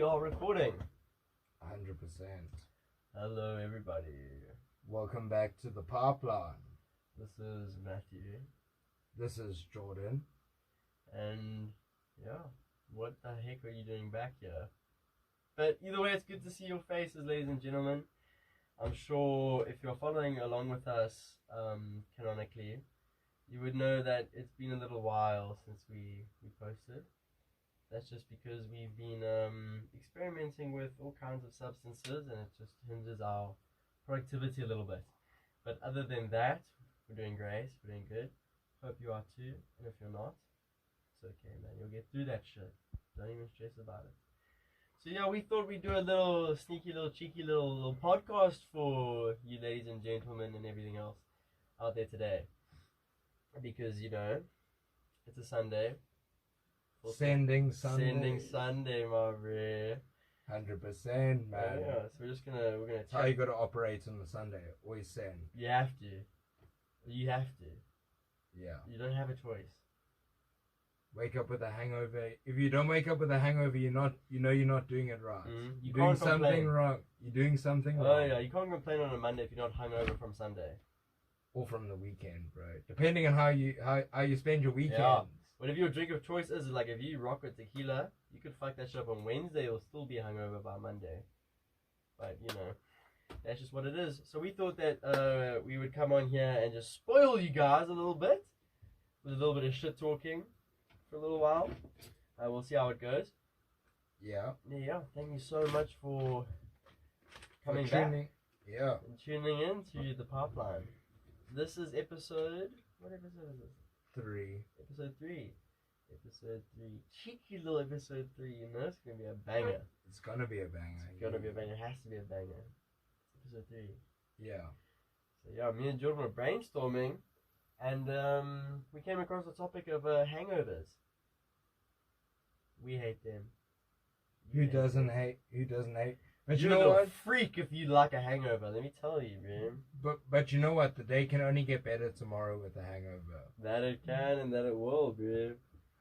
are recording. 100%. Hello, everybody. Welcome back to the pipeline. This is Matthew. This is Jordan. And, yeah, what the heck are you doing back here? But either way, it's good to see your faces, ladies and gentlemen. I'm sure if you're following along with us canonically, you would know that it's been a little while since we posted. That's just because we've been experimenting with all kinds of substances, and it just hinders our productivity a little bit. But other than that, we're doing great, we're doing good. Hope you are too, and if you're not, it's okay, man. You'll get through that shit. Don't even stress about it. So yeah, we thought we'd do a little sneaky, little cheeky little podcast for you ladies and gentlemen and everything else out there today. Because, you know, it's a Sunday. Sending Sunday, my bro. 100%, man. Yeah, so we're gonna That's how you gotta operate on the Sunday. Always send. You have to. Yeah. You don't have a choice. Wake up with a hangover. If you don't wake up with a hangover, you're not doing it right. You You're doing can't something complain. wrong. You're doing something wrong. Oh yeah, you can't complain on a Monday if you're not hungover from Sunday. Or from the weekend, bro. Depending on how you spend your weekend. Yeah. But if your drink of choice is like if you rock with tequila, you could fuck that shit up on Wednesday. You'll still be hungover by Monday. But you know, that's just what it is. So we thought that we would come on here and just spoil you guys a little bit with a little bit of shit talking for a little while. We'll see how it goes. Yeah. Yeah. Thank you so much for coming back. Yeah. And tuning in to the pipeline. This is episode. What episode is this? 3. Episode 3. Cheeky little episode 3, you know? It's gonna be a banger. It's gonna be a banger. It's gonna be a banger. It has to be a banger. It's episode 3. Yeah. So yeah, me and Jordan were brainstorming, and we came across the topic of hangovers. We hate them. Who doesn't hate? But you You're know a what? freak if you like a hangover. Let me tell you, man. But you know what? The day can only get better tomorrow with a hangover. That it can and that it will, bro.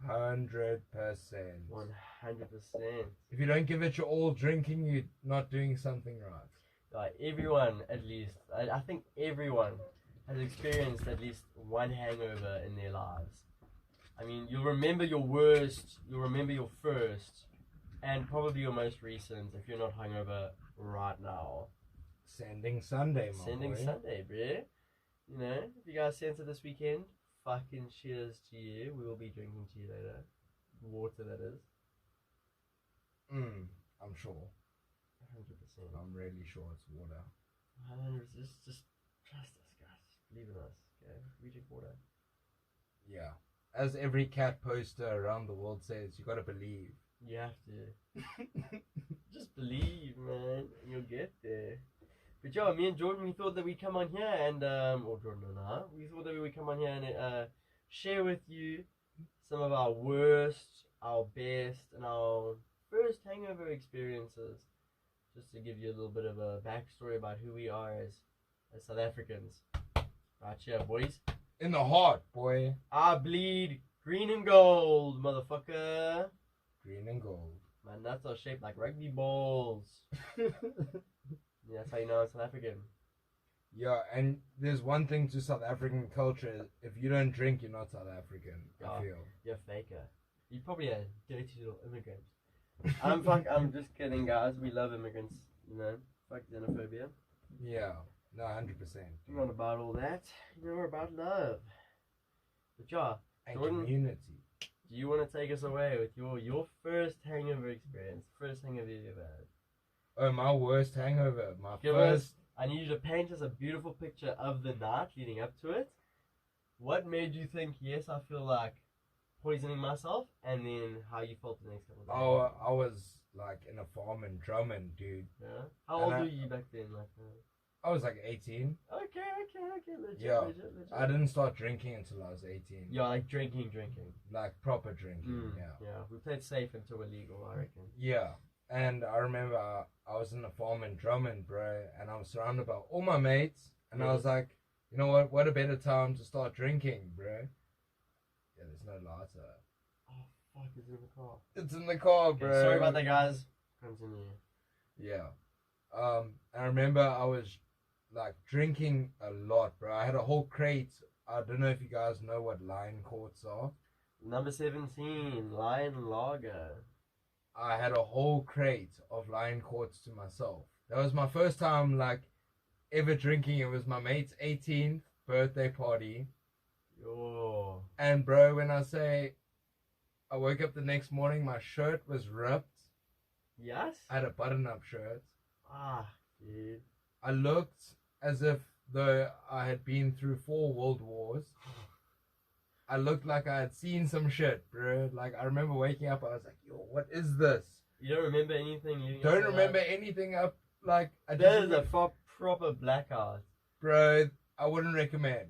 100%. 100%. If you don't give it your all drinking, you're not doing something right. Like everyone, at least, I think everyone has experienced at least one hangover in their lives. I mean, you'll remember your worst, you'll remember your first, and probably your most recent if you're not hungover right now. Sending Sunday, my Sending boy. Sunday, bro. You know, if you guys sent it this weekend, fucking cheers to you. We will be drinking to you later. Water, that is. I'm sure. 100%. I'm really sure it's water. 100%. Just trust us, guys. Just believe in us, okay? We drink water. Yeah. As every cat poster around the world says, you gotta believe. You have to. Just believe, man. You'll get there. But yeah, me and Jordan, we thought that we'd come on here and, or Jordan and I, we thought that we would come on here and share with you some of our worst, our best, and our first hangover experiences. Just to give you a little bit of a backstory about who we are as South Africans. Right here, boys. In the heart, boy. I bleed green and gold, motherfucker. Green and gold. My nuts are shaped like rugby balls. Yeah, that's how you know I'm South African. Yeah, and there's one thing to South African culture. If you don't drink, you're not South African, I feel. You're a faker. You're probably a dirty little immigrant. I'm just kidding, guys. We love immigrants, you know. Fuck xenophobia. Yeah, no, 100%. We're not about all that. You know, we're about love. But yeah, And Jordan, community. do you want to take us away with your first hangover experience? First hangover you've ever had? Oh, my worst hangover. I need you to paint us a beautiful picture of the night leading up to it. What made you think, yes, I feel like poisoning myself, and then how you felt the next couple of days? Oh, I was like in a farm in Drummond, dude. Yeah? How old were you back then? Like, I was like 18. Okay, legit, Yeah. legit. I didn't start drinking until I was 18. Yeah, like drinking. Like proper drinking, yeah. Yeah, we played safe until we're legal, I reckon. Yeah. And I remember I was in a farm in Drummond, bro, and I was surrounded by all my mates, and I was like, you know what a better time to start drinking, bro. Yeah, there's no lighter. Oh, fuck, it's in the car. It's in the car, Okay, bro. sorry about that, guys. Continue. Yeah. I remember I was like drinking a lot, bro. I had a whole crate. I don't know if you guys know what Lion Courts are. Number 17, Lion Lager. I had a whole crate of Lion Courts to myself. That was my first time, like, ever drinking. It was my mate's 18th birthday party. Yo. And, bro, when I say I woke up the next morning, my shirt was ripped. Yes? I had a button-up shirt. Ah, dude. I looked as if though I had been through 4 world wars. I looked like I had seen some shit, bro. Like, I remember waking up, I was like, yo, what is this? You don't remember anything? Don't remember anything up, like, I That just... is a proper blackout. Bro, I wouldn't recommend.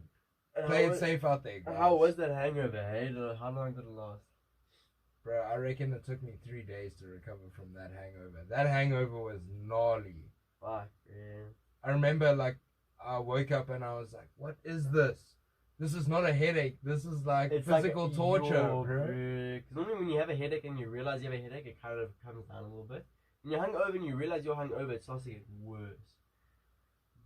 Play it was, safe out there, guys. How was that hangover, hey? How long did it last? Bro, I reckon it took me 3 days to recover from that hangover. That hangover was gnarly. Fuck, man. I remember, like, I woke up and I was like, what is this? This is not a headache. This is like It's physical like torture, bro. Because normally when you have a headache and you realize you have a headache, it kind of comes down a little bit. When you're hungover and you realize you're hungover, it starts to get worse.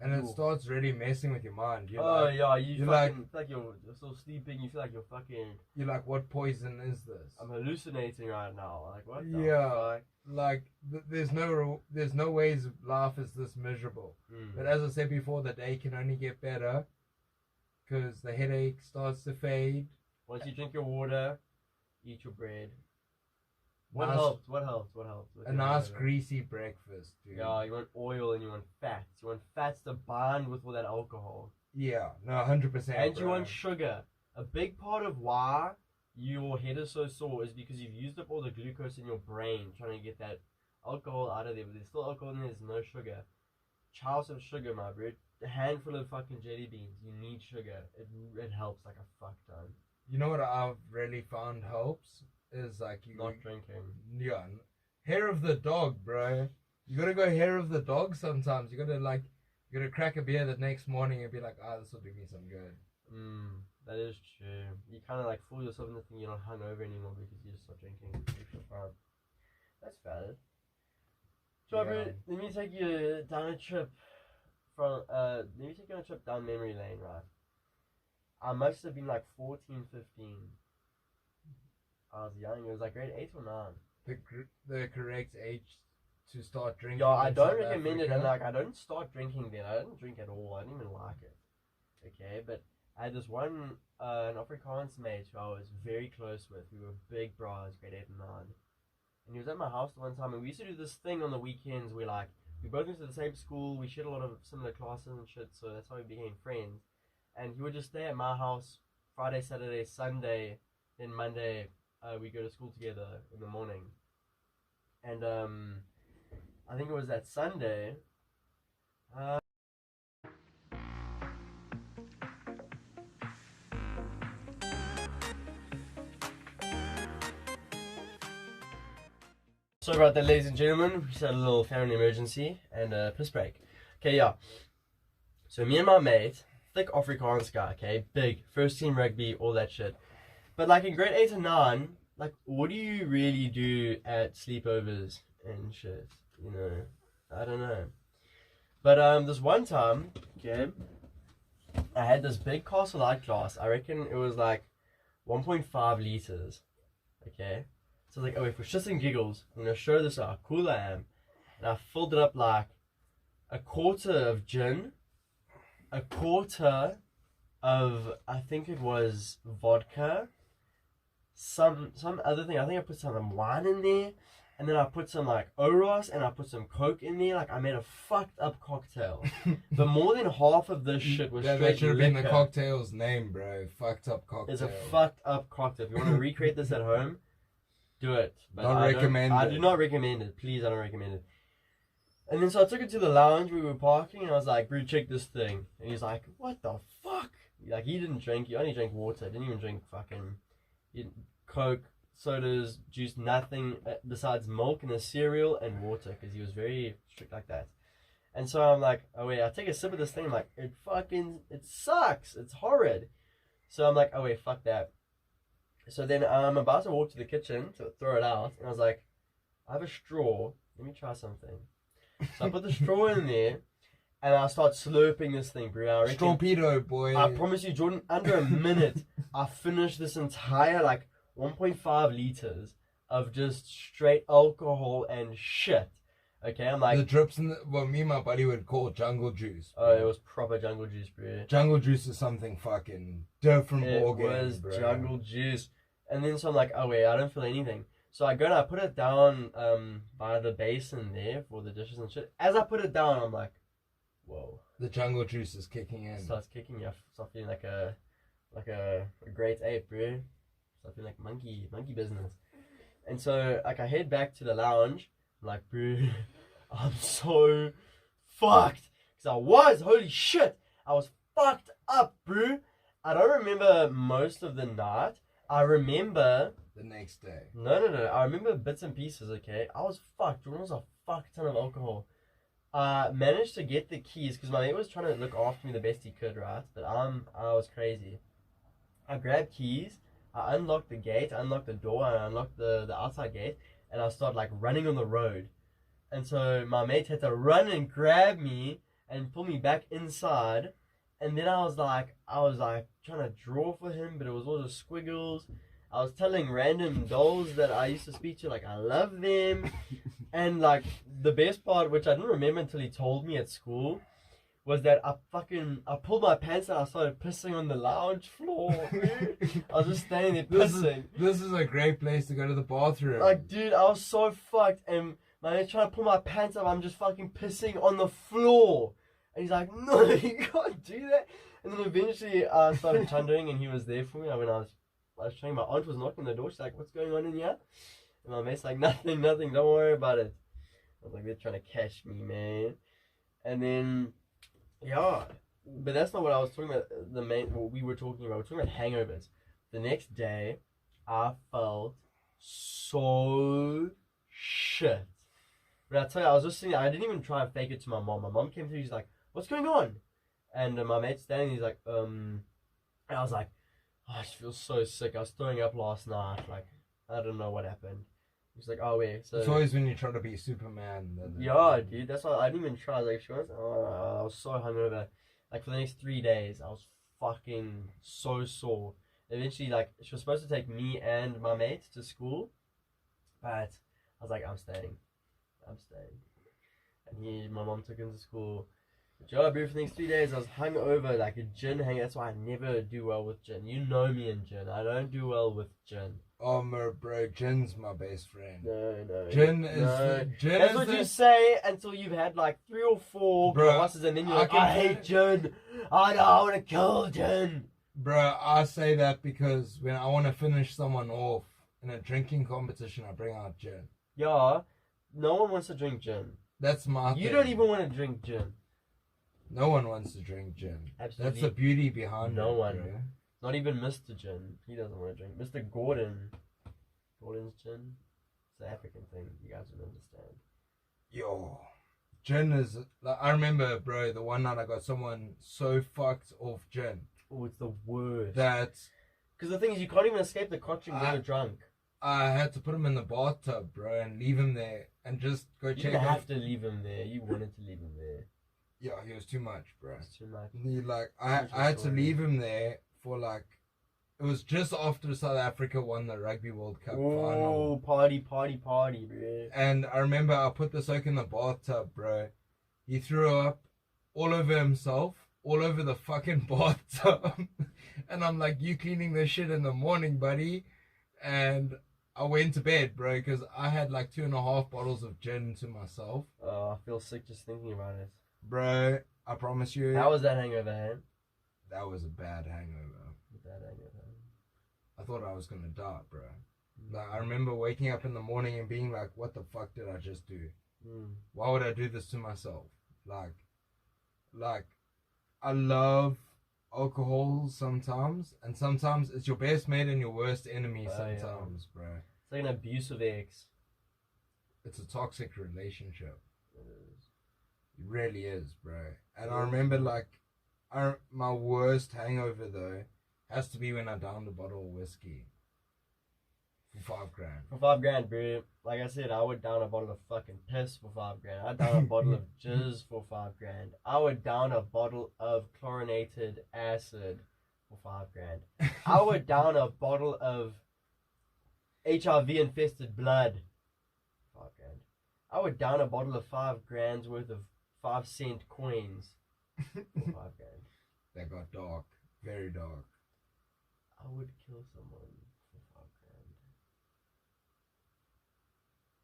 And it starts really messing with your mind. You're oh, like, yeah, you like, feel like you're still sleeping. You feel like you're fucking... You're like, what poison is this? I'm hallucinating right now. Like, what the Yeah, fuck? like, there's no ways life is this miserable. But as I said before, the day can only get better. Because the headache starts to fade. Once you drink your water, eat your bread. What Nice- helps? What helps? What helps? A nice greasy breakfast, dude. Yeah, you want oil and you want fats. You want fats to bond with all that alcohol. Yeah, no, 100%. And you bro. want sugar. A big part of why your head is so sore is because you've used up all the glucose in your brain trying to get that alcohol out of there. But there's still alcohol in there, there's no sugar. Chow some sugar, my bro. A handful of fucking jelly beans. You need sugar. It helps like a fuck ton. You know what I've really found helps? Is like you Not drinking. Yeah, hair of the dog, bro. You gotta go hair of the dog sometimes. You gotta crack a beer the next morning and be like, this will do me some good. That is true. You kind of like fool yourself into thinking you're not hungover anymore because you just start drinking extra far. That's valid. So, Yeah. let me take you down a trip let me take you on a trip down memory lane, right? I must have been like 14, 15. I was young. It was like grade 8 or 9. The correct age to start drinking. Yeah, I in don't South recommend it, Africa. and like I don't start drinking then. I didn't drink at all. I didn't even like it. Okay, but I had this one an Afrikaans mate who I was very close with. We were big bros, grade 8 and 9. And he was at my house the one time, and we used to do this thing on the weekends where like we both went to the same school. We shared a lot of similar classes and shit, so that's how we became friends. And he would just stay at my house Friday, Saturday, Sunday, then Monday we go to school together in the morning. And I think it was that Sunday. Sorry about that, ladies and gentlemen. We just had a little family emergency and a piss break. Okay, yeah. So me and my mate, thick Afrikaans guy, okay, big, first team rugby, all that shit. But like in grade 8 and 9, like what do you really do at sleepovers and shit? You know, I don't know. But this one time, okay, I had this big Castle Light glass. I reckon it was like 1.5 liters. Okay. So I was like, okay, for shits and giggles, I'm gonna show this how cool I am. And I filled it up like a quarter of gin, a quarter of, I think it was vodka, some other thing. I think I put some wine in there, and then I put some like Oros, and I put some Coke in there. Like I made a fucked up cocktail. But more than half of this shit was straight That should have been the liquor. cocktail's name, bro. Fucked up cocktail. It's a fucked up cocktail. If you want to recreate this at home, do it. But Not recommended. I do not recommend it. Please, I don't recommend it. And then so I took it to the lounge. We were parking, and I was like, "Bro, check this thing." And he's like, "What the fuck?" Like he didn't drink. He only drank water. Didn't even drink fucking Coke, sodas, juice, nothing besides milk and a cereal and water, because he was very strict like that. And so I'm like, oh wait, I take a sip of this thing. I'm like, it sucks. It's horrid. So I'm like, oh wait, fuck that. So then I'm about to walk to the kitchen to throw it out, and I was like, I have a straw. let me try something. So I put the straw in there, and I start slurping this thing, bro. Strawpedo, boy. I promise you, Jordan, under a minute, I finished this entire, 1.5 liters of just straight alcohol and shit. Okay, I'm like... The drips in me and my buddy would call jungle juice. Bro. Oh, it was proper jungle juice, bro. Jungle juice is something fucking different ballgame, It was bro. jungle juice. And then so I'm like, oh wait, I don't feel anything. So I go and I put it down by the basin there for the dishes and shit. As I put it down, I'm like, whoa. The jungle juice is kicking in. It starts kicking. I start feeling like a great ape, bro. Start feeling like monkey business. And so I head back to the lounge. I'm like, bro, I'm so fucked. Because holy shit, I was fucked up, bro. I don't remember most of the night. I remember... The next day. No. I remember bits and pieces, okay? I was fucked. Jordan was a fuck ton of alcohol. I managed to get the keys because my mate was trying to look after me the best he could, right? But I was crazy. I grabbed keys. I unlocked the gate. I unlocked the door. I unlocked the outside gate. And I started running on the road. And so my mate had to run and grab me and pull me back inside. And then I was trying to draw for him, but it was all just squiggles. I was telling random dolls that I used to speak to, I love them. And the best part, which I didn't remember until he told me at school, was that I pulled my pants out. I started pissing on the lounge floor. I was just standing there pissing. This is a great place to go to the bathroom. Dude, I was so fucked. And my mate's trying to pull my pants up. I'm just fucking pissing on the floor. And he's like, no, you can't do that. And then eventually I started thundering, and he was there for me. When I was showing, my aunt was knocking the door. She's like, what's going on in here? And my mate's like, nothing, don't worry about it. I was like, they're trying to catch me, man. And then, yeah. But that's not what I was talking about. What we were talking about. We're talking about hangovers. The next day, I felt so shit. But I tell you, I was just sitting there. I didn't even try and fake it to my mom. My mom came through. She's like, what's going on? And my mate's standing. He's like, and I was like, oh, I just feel so sick. I was throwing up last night. I don't know what happened. He's like, oh, wait. So, it's always when you try to be Superman. Yeah, dude. That's why I didn't even try. I was like, she was, I was so hungover. For the next 3 days, I was fucking so sore. Eventually, she was supposed to take me and my mate to school. But I was like, I'm staying. And my mom took him to school. But yeah, bro, for the next 3 days, I was hungover like a gin hanger. That's why I never do well with gin. You know me and gin. I don't do well with gin. Oh, bro, gin's my best friend. No. Gin is... No. Gin That's is what the... you say until you've had 3 or 4 glasses, and then you're like, I hate gin. I want to kill gin. Bro, I say that because when I want to finish someone off in a drinking competition, I bring out gin. Yeah, no one wants to drink gin. That's my thing. You don't even want to drink gin. No one wants to drink gin. Absolutely. That's the beauty behind no it. one. Bro. Not even Mr. Gin. He doesn't want to drink. Mr. Gordon's gin. It's an African thing. You guys don't understand. Yo. Gin is... I remember, bro, the one night I got someone so fucked off gin. Oh, it's the worst. That... Because the thing is, you can't even escape the coaching when you're drunk. I had to put him in the bathtub, bro, and leave him there and just go check him. You didn't have to leave him there. You wanted to leave him there. Yeah, he was too much, bro. It's too much. He I had to leave him there for it was just after South Africa won the Rugby World Cup final. Oh, party, bro. And I remember I put the soak in the bathtub, bro. He threw up all over himself, all over the fucking bathtub. And I'm like, you cleaning this shit in the morning, buddy? And I went to bed, bro, because I had 2.5 bottles of gin to myself. Oh, I feel sick just thinking about it. Bro, I promise you. How was that hangover, man? That was a bad hangover. I thought I was going to die, bro. I remember waking up in the morning and being like, what the fuck did I just do? Why would I do this to myself? I love alcohol sometimes, and sometimes it's your best mate and your worst enemy sometimes, bro. It's like an abusive ex. It's a toxic relationship. It is. It really is, bro. And I remember, my worst hangover, though, has to be when I downed a bottle of whiskey. For $5,000. For $5,000, bro. Like I said, I would down a bottle of fucking piss for $5,000. I'd down a bottle of jizz for $5,000. I would down a bottle of chlorinated acid for $5,000. I would down a bottle of HIV infested blood. $5,000. I would down a bottle of $5,000 worth of 5-cent coins for $5,000. That got dark. Very dark. I would kill someone for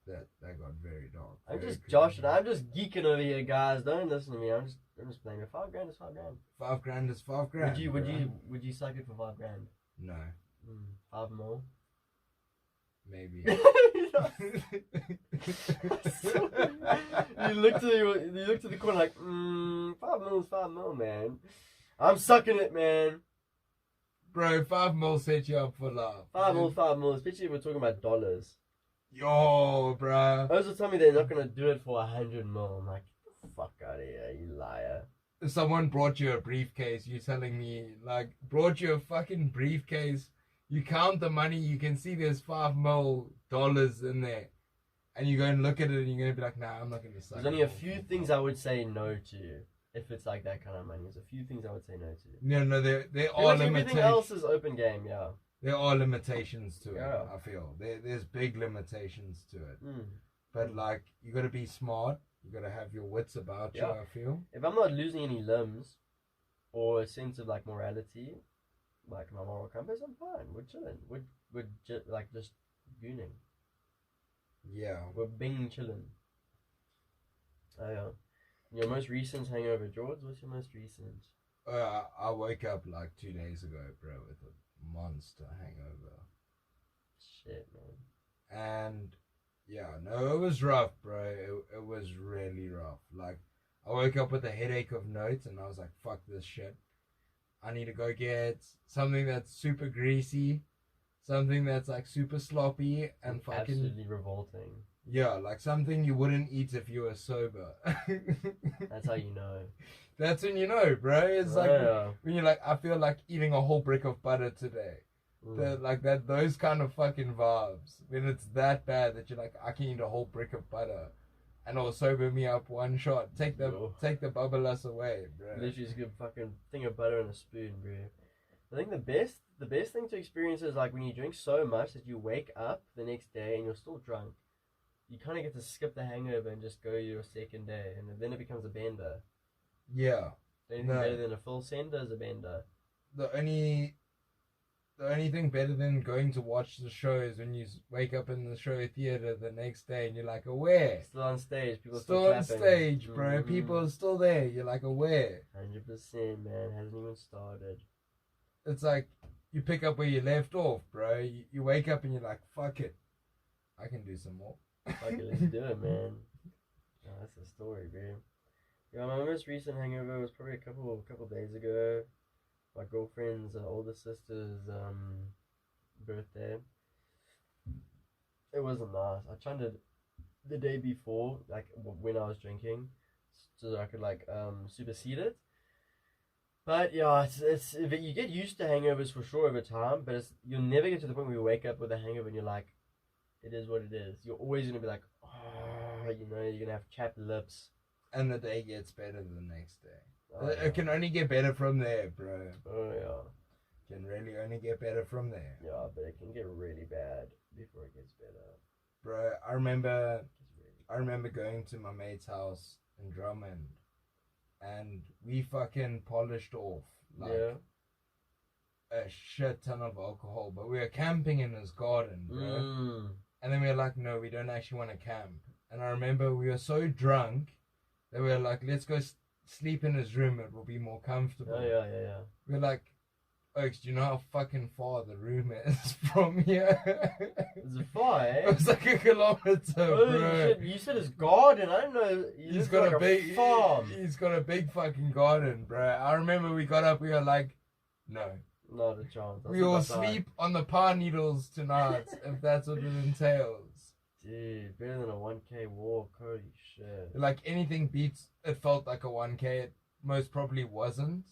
$5,000. That got very dark. I'm Very just creepy. joshing. I'm just geeking over here, guys. Don't listen to me. I'm just playing it. $5,000 is $5,000. $5,000 is $5,000. Would you suck it for $5,000? No. 5 more. Maybe. You looked at the corner like, 5 mil is 5 mil, man. I'm sucking it, man. Bro, 5 mil set you up for love. 5 mil, especially if we're talking about dollars. Yo, bro. Those will tell me they're not gonna do it for 100 mil. I'm like, get the fuck out of here, you liar. If someone brought you a briefcase, you telling me, like, brought you a fucking briefcase, you count the money, you can see there's $5 mil in there. And you go and look at it and you're going to be like, nah, I'm not going to suck. There's only a few things I would say no to if it's like that kind of money. There's a few things I would say no to. No, there are Everything limitations. else is open game, yeah. There are limitations to it, Yeah. I feel. There's big limitations to it. Mm. But, like, you got to be smart. You got to have your wits about you, Yeah. I feel. If I'm not losing any limbs or a sense of like morality, like my moral compass, I'm fine. We're chilling. We're just gooning. Yeah. We're bing chilling. Oh yeah. Your most recent hangover, George? What's your most recent? I woke up like 2 days ago, bro, with a monster hangover. Shit, man. And yeah, no, it was rough, bro. It was really rough. Like, I woke up with a headache of notes and I was like, fuck this shit. I need to go get something that's super greasy, something that's like super sloppy and fucking Absolutely revolting. yeah, like something you wouldn't eat if you were sober. That's how you know. That's when you know, bro. It's like when you're like, I feel like eating a whole brick of butter today. Like that, those kind of fucking vibes. When it's that bad that you're like, I can eat a whole brick of butter, and it'll sober me up one shot. Take the bubbleness away, bro. Literally just get a fucking thing of butter and a spoon, bro. I think the best thing to experience is like when you drink so much that you wake up the next day and you're still drunk. You kind of get to skip the hangover and just go your second day, and then it becomes a bender. Yeah. Anything better than a full sender is a bender. The only thing better than going to watch the show is when you wake up in the show theater the next day and you're like, aware. Still on stage, people still on clapping. stage, bro. People are still there. You're like, aware. 100%, man. Hasn't even started. It's like you pick up where you left off, bro. You wake up and you're like, fuck it. I can do some more. Fuck it, let's do it, man. Oh, that's the story, bro. Yeah, my most recent hangover was probably a couple days ago. My girlfriend's older sister's birthday. It wasn't nice. I tried it the day before, like when I was drinking, so that I could like supersede it. But yeah, it's you get used to hangovers for sure over time, but you'll never get to the point where you wake up with a hangover and you're like, it is what it is. You're always gonna be like, oh, you know, you're gonna have chapped lips. And the day gets better the next day. Oh, yeah. It can only get better from there, bro. Oh yeah. Can really only get better from there. Yeah, but it can get really bad before it gets better. Bro, I remember going to my mate's house in Drummond, and we fucking polished off like a shit ton of alcohol, but we were camping in his garden, bro. And then we were like, no, we don't actually want to camp. And I remember we were so drunk that we were like, let's go sleep in his room, it will be more comfortable. Oh yeah. We're like, Oaks, do you know how fucking far the room is from here? Is it far, eh? It was like a kilometer, bro. Shit. You said his garden. I didn't know. He's got like a big farm. He's got a big fucking garden, bro. I remember we got up, we were like, no. Not a chance. We will sleep on the pine needles tonight, if that's what it entails. Dude, better than a 1K walk. Holy shit. Like anything beats, it felt like a 1K. It most probably wasn't.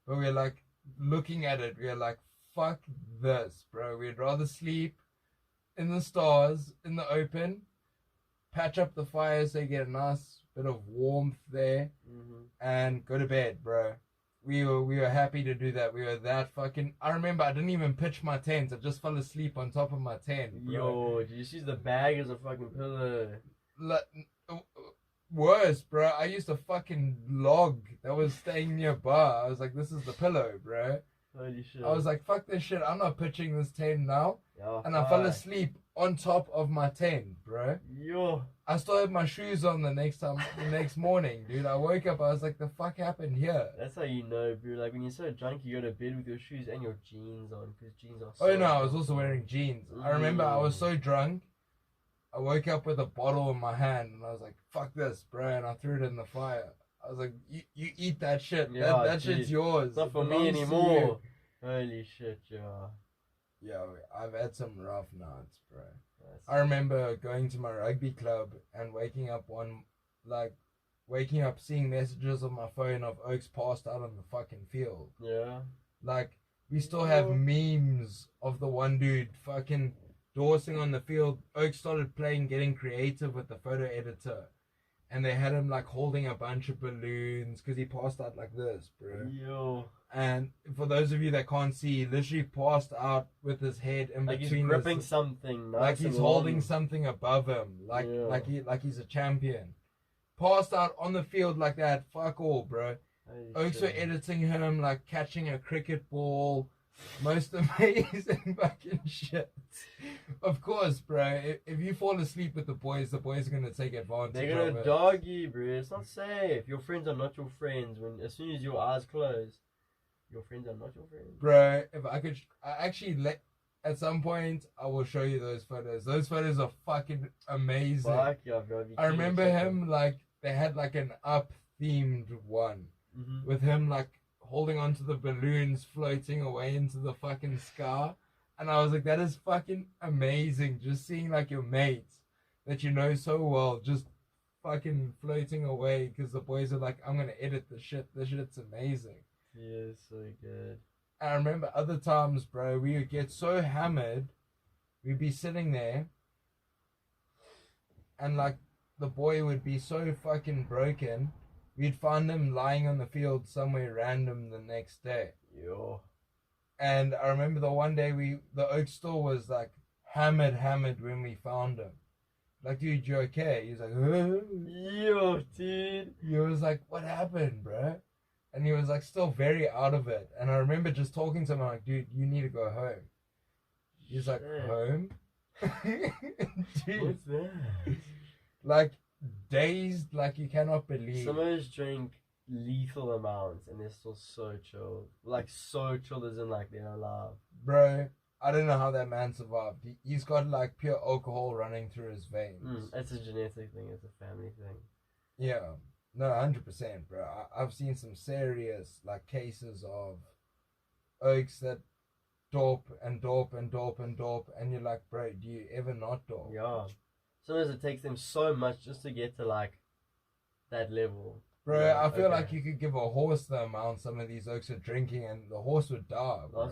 But we're like, looking at it, we're like, fuck this, bro. We'd rather sleep in the stars, in the open, patch up the fire so you get a nice bit of warmth there, and go to bed, bro. We were happy to do that. We were that fucking. I remember I didn't even pitch my tent. I just fell asleep on top of my tent, bro. Yo, did you use the bag as a fucking pillow? Worse, bro. I used a fucking log that was staying nearby. I was like, this is the pillow, bro. Holy shit. I was like, fuck this shit. I'm not pitching this tent now. Yeah, and I fell asleep on top of my tent, bro. Yo. I still had my shoes on the next morning, dude. I woke up, I was like, the fuck happened here? That's how you know, bro. Like, when you're so drunk, you go to bed with your shoes and your jeans on, because jeans are so... Oh, no, I was also wearing jeans. I remember I was so drunk, I woke up with a bottle in my hand, and I was like, fuck this, bro, and I threw it in the fire. I was like, you eat that shit. Yeah, that shit's yours. It's not for me anymore. Holy shit, yeah. Yeah, I've had some rough nights, bro. I remember going to my rugby club and waking up seeing messages on my phone of Oaks passed out on the fucking field. Yeah. Like, we still have memes of the one dude fucking dorsing on the field. Oaks started getting creative with the photo editor. And they had him like holding a bunch of balloons because he passed out like this, bro. Yo. And for those of you that can't see, he literally passed out with his head in like between. He's gripping something. Nice like he's holding something above him. Like he's a champion. Passed out on the field like that. Fuck all, bro. Oaks were editing him like catching a cricket ball. Most amazing fucking shit. Of course, bro. If you fall asleep with the boys are gonna take advantage. They're gonna dog you, bro. It's not safe. Your friends are not your friends. As soon as your eyes close, your friends are not your friends. Bro, if I could, at some point, I will show you those photos. Those photos are fucking amazing. Fuck yeah, bro. I remember him like they had like an up themed one with him like holding onto the balloons floating away into the fucking sky. And I was like, that is fucking amazing. Just seeing like your mates that you know so well just fucking floating away because the boys are like, I'm going to edit the shit. This shit's amazing. Yeah, so good. I remember other times, bro, we would get so hammered. We'd be sitting there and like the boy would be so fucking broken. We'd find him lying on the field somewhere random the next day. Yo. And I remember the one day the Oak store was like hammered when we found him. Like, dude, you okay? He's like, oh. Yo, dude. He was like, what happened, bro? And he was like still very out of it. And I remember just talking to him like, dude, you need to go home. He's like, home? Dude. What's that? Like, dazed, like you cannot believe. Some of us drink lethal amounts and they're still so chill. Like so chill as in like they're alive. Bro, I don't know how that man survived. He's got like pure alcohol running through his veins. It's a genetic thing, it's a family thing. Yeah. No, 100%, bro. I've seen some serious like cases of Oaks that dope and you're like, bro, do you ever not dope? Yeah. Sometimes it takes them so much just to get to like that level. Bro, yeah, I feel like you could give a horse the amount some of these Oaks are drinking and the horse would die, bro.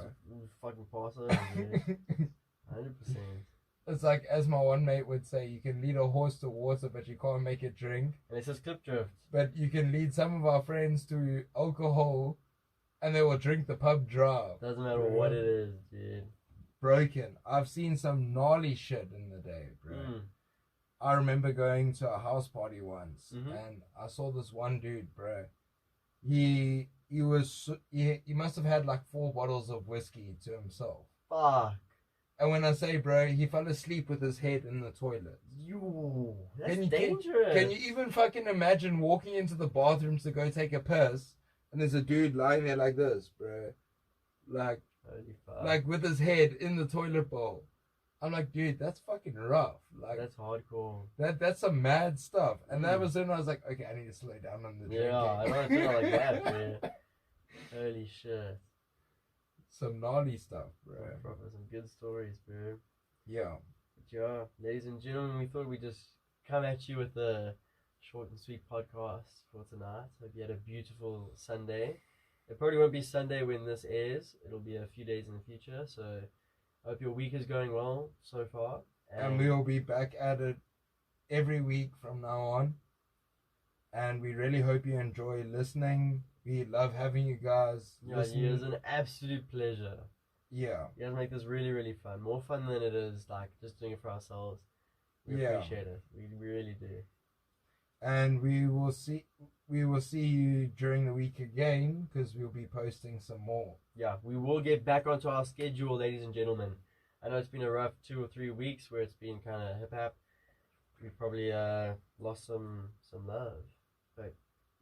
Fucking pass over, 100%. It's like, as my one mate would say, you can lead a horse to water, but you can't make it drink. And it says clip drift. But you can lead some of our friends to alcohol, and they will drink the pub dry. Doesn't matter what it is, dude. Broken. I've seen some gnarly shit in the day, bro. I remember going to a house party once, and I saw this one dude, bro. He must have had like 4 bottles of whiskey to himself. Fuck. And when I say, bro, he fell asleep with his head in the toilet. That's dangerous. Can you even fucking imagine walking into the bathrooms to go take a piss, and there's a dude lying there like this, bro? Like with his head in the toilet bowl. I'm like, dude, that's fucking rough. Like, that's hardcore. That's some mad stuff. And that was when I was like, okay, I need to slow down on the drinking. Yeah, I don't want to feel like that, man. Holy shit. Some gnarly stuff, bro. Some good stories, bro. Yeah. But yeah, ladies and gentlemen, we thought we'd just come at you with a short and sweet podcast for tonight. Hope you had a beautiful Sunday. It probably won't be Sunday when this airs. It'll be a few days in the future, so I hope your week is going well so far. And we will be back at it every week from now on. And we really hope you enjoy listening. We love having you guys listen. It was an absolute pleasure. Yeah. You guys make this really, really fun. More fun than it is like just doing it for ourselves. We appreciate it. We really do. And we will see you during the week again, because we'll be posting some more. Yeah, we will get back onto our schedule, ladies and gentlemen. I know it's been a rough 2 or 3 weeks where it's been kind of hip hop. We probably lost some love, but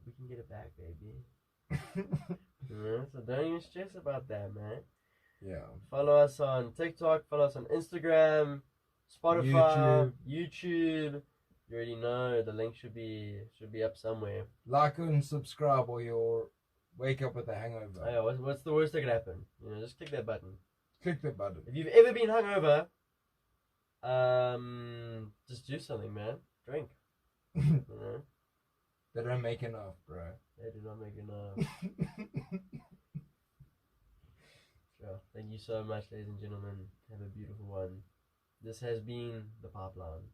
we can get it back, baby. So don't even stress about that, man. Yeah. Follow us on TikTok. Follow us on Instagram, Spotify, YouTube. You already know the link should be up somewhere. Like and subscribe, or you'll wake up with a hangover. Oh, yeah, what's the worst that could happen? Just click that button. Click the button. If you've ever been hungover, just do something, man. Drink. They don't make enough, bro. They do not make enough. Sure. Thank you so much, ladies and gentlemen. Have a beautiful one. This has been The Pipeline.